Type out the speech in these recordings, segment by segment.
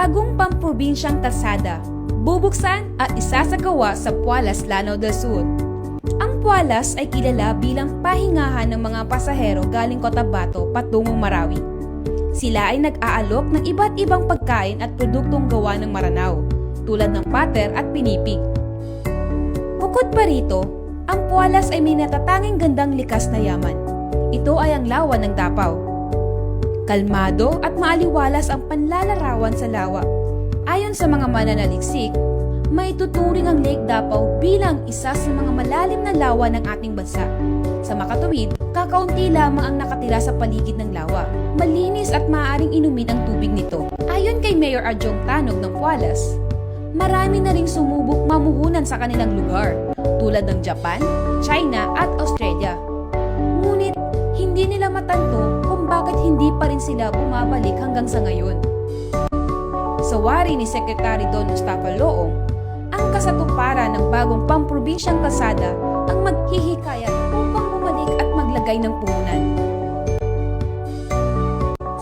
bagong pamprobinsyang kalsada, bubuksan at isasagawa sa Pualas, Lanao del Sur. Ang Pualas ay kilala bilang pahingahan ng mga pasahero galing Cotabato patungong Marawi. Sila ay nag-aalok ng iba't ibang pagkain at produktong gawa ng Maranao, tulad ng pater at pinipig. Bukod pa rito, ang Pualas ay may natatanging gandang likas na yaman. Ito ay ang lawa ng Davao. Kalmado at maaliwalas ang panlalarawan sa lawa. Ayon sa mga mananaliksik, may tuturing ang Lake Davao bilang isa sa mga malalim na lawa ng ating bansa. Sa makatuwid, kakaunti lamang ang nakatira sa paligid ng lawa. Malinis at maaaring inumin ang tubig nito. Ayon kay Mayor Adjong Tanog ng Pualas, marami na ring sumubok mamuhunan sa kanilang lugar, tulad ng Japan, China at Australia. Ngunit, hindi nila matanto kung bakit hindi pa rin sila bumabalik hanggang sa ngayon. Sa wari ni Secretary Don Mustafa Loong, ang kasatuparan ng bagong pamprobinsyang kalsada ang maghihikayat upang bumalik at maglagay ng puhunan.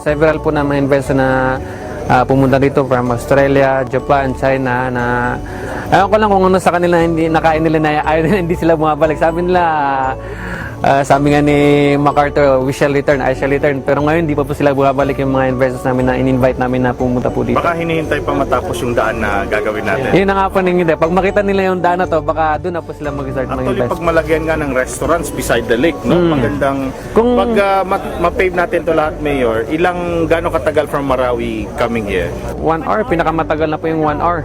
Several po na mga investor na pumunta dito from Australia, Japan, China na ayaw ko lang kung ano sa kanila hindi nakain nila na ayaw nila hindi sila bumabalik. Sabi nga ni MacArthur, we shall return, I shall return. Pero ngayon, hindi pa po sila bumabalik yung mga investors namin na in-invite namin na pumunta po dito. Baka hinihintay pa matapos yung daan na gagawin natin. Yun na nga po nang hindi. Pag makita nila yung daan na to, baka doon na po sila mag-start Actually, mag-invest. pag malagyan nga ng restaurants beside the lake, no? Magandang, pag ma-pave natin to lahat, Mayor, gano'ng katagal from Marawi coming here? 1 hour, pinakamatagal na po yung 1 hour.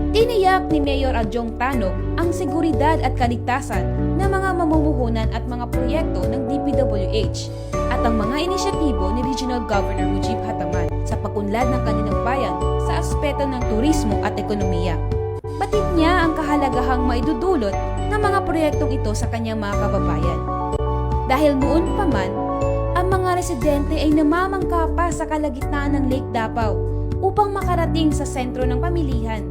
Tiniyak ni Mayor Adjong Tanog ang seguridad at kaligtasan ng mga mamumuhunan at mga proyekto ng DPWH at ang mga inisyatibo ni Regional Governor Mujib Hataman sa pag-unlad ng kanilang bayan sa aspeto ng turismo at ekonomiya. Batid niya ang kahalagahang maidudulot ng mga proyektong ito sa kanyang mga kababayan. Dahil noon pa man, ang mga residente ay namamangka pa sa kalagitnaan ng Lake Davao upang makarating sa sentro ng pamilihan.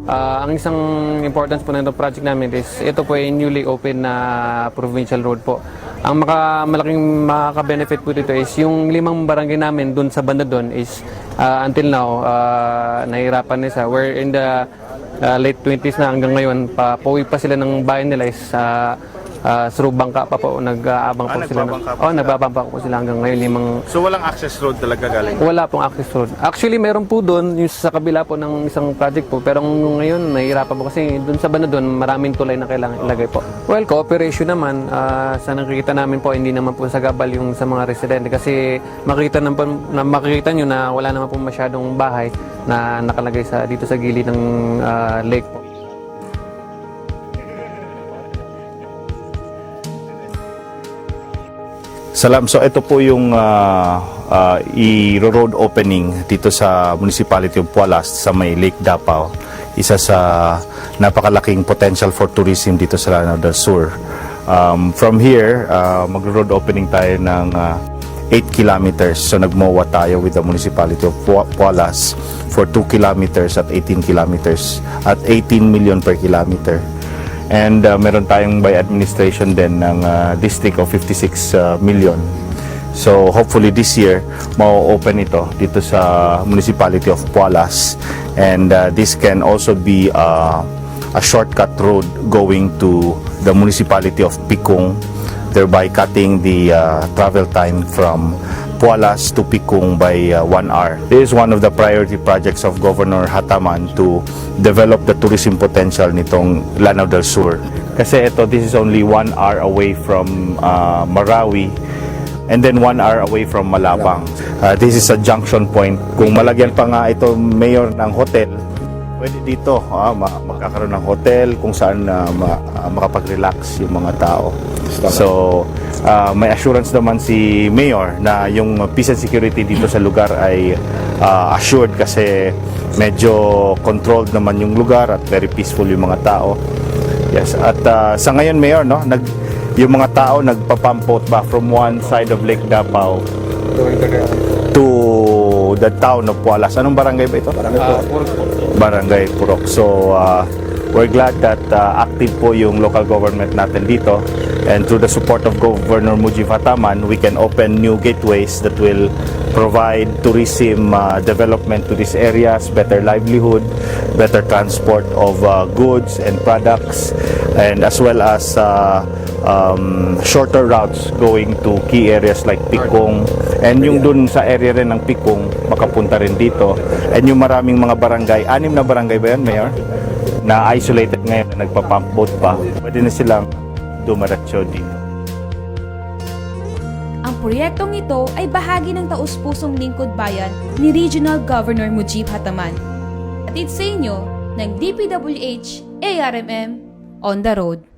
Ang isang importance po ng project namin is ito po ay newly open na provincial road po. Ang malaking makaka-benefit po dito is yung 5 barangay namin dun sa banda dun is until now nahihirapan nila. We're in the late 20s na hanggang ngayon, pauwi pa sila ng bayan nila is through bangka pa po, nag-aabang po sila. Nagbabangka po sila hanggang ngayon. So walang access road talaga galing? Wala pong access road. Actually, meron po doon, yung sa kabila po ng isang project po. Pero ngayon, nahihirapan po kasi doon sa banda doon, maraming tulay na kailangan ilagay po. Well, cooperation naman, sa nakikita namin po, hindi naman po sagabal yung sa mga residente. Kasi makikita nyo na wala naman po masyadong bahay na nakalagay dito sa gilid ng lake po. Salam. So ito po yung i-road opening dito sa Municipality of Pualas sa may Lake Davao. Isa sa napakalaking potential for tourism dito sa Lanao del Sur. From here, mag-road opening tayo ng 8 kilometers. So nagmowa tayo with the Municipality of Pualas for 2 kilometers at 18 kilometers at 18 million per kilometer. And meron tayong by administration din ng district of 56 million. So hopefully this year, ma-open ito dito sa Municipality of Pualas. And this can also be a shortcut road going to the Municipality of Picung, thereby cutting the travel time from Pualas to Picung by 1 hour. This is one of the priority projects of Governor Hataman to develop the tourism potential nitong Lanao del Sur. Kasi this is only 1 hour away from Marawi and then 1 hour away from Malabang. This is a junction point. Kung malagyan pa nga ito, Mayor, ng hotel, pwede dito magkakaroon ng hotel kung saan makapag-relax yung mga tao. So, may assurance naman si Mayor na yung peace and security dito sa lugar ay assured kasi medyo controlled naman yung lugar at very peaceful yung mga tao. Yes, at sa ngayon, Mayor, yung mga tao nagpapampot ba from one side of Lake Davao to the town of Pualas. Anong barangay ba ito? Purok. Barangay Purok. So, we're glad that active po yung local government natin dito, and through the support of Governor Mujib Hataman, we can open new gateways that will provide tourism development to these areas, better livelihood, better transport of goods and products, and as well as shorter routes going to key areas like Pikong, and yung dun sa area rin ng Pikong makapunta rin dito, and yung maraming mga barangay, 6 na barangay ba yan, Mayor? Na isolated ngayon na nagpa-pump boat pa, pwede na silang dumaratso dito. Ang proyektong ito ay bahagi ng taus-pusong lingkod bayan ni Regional Governor Mujib Hataman. Atid sa inyo ng DPWH ARMM On The Road.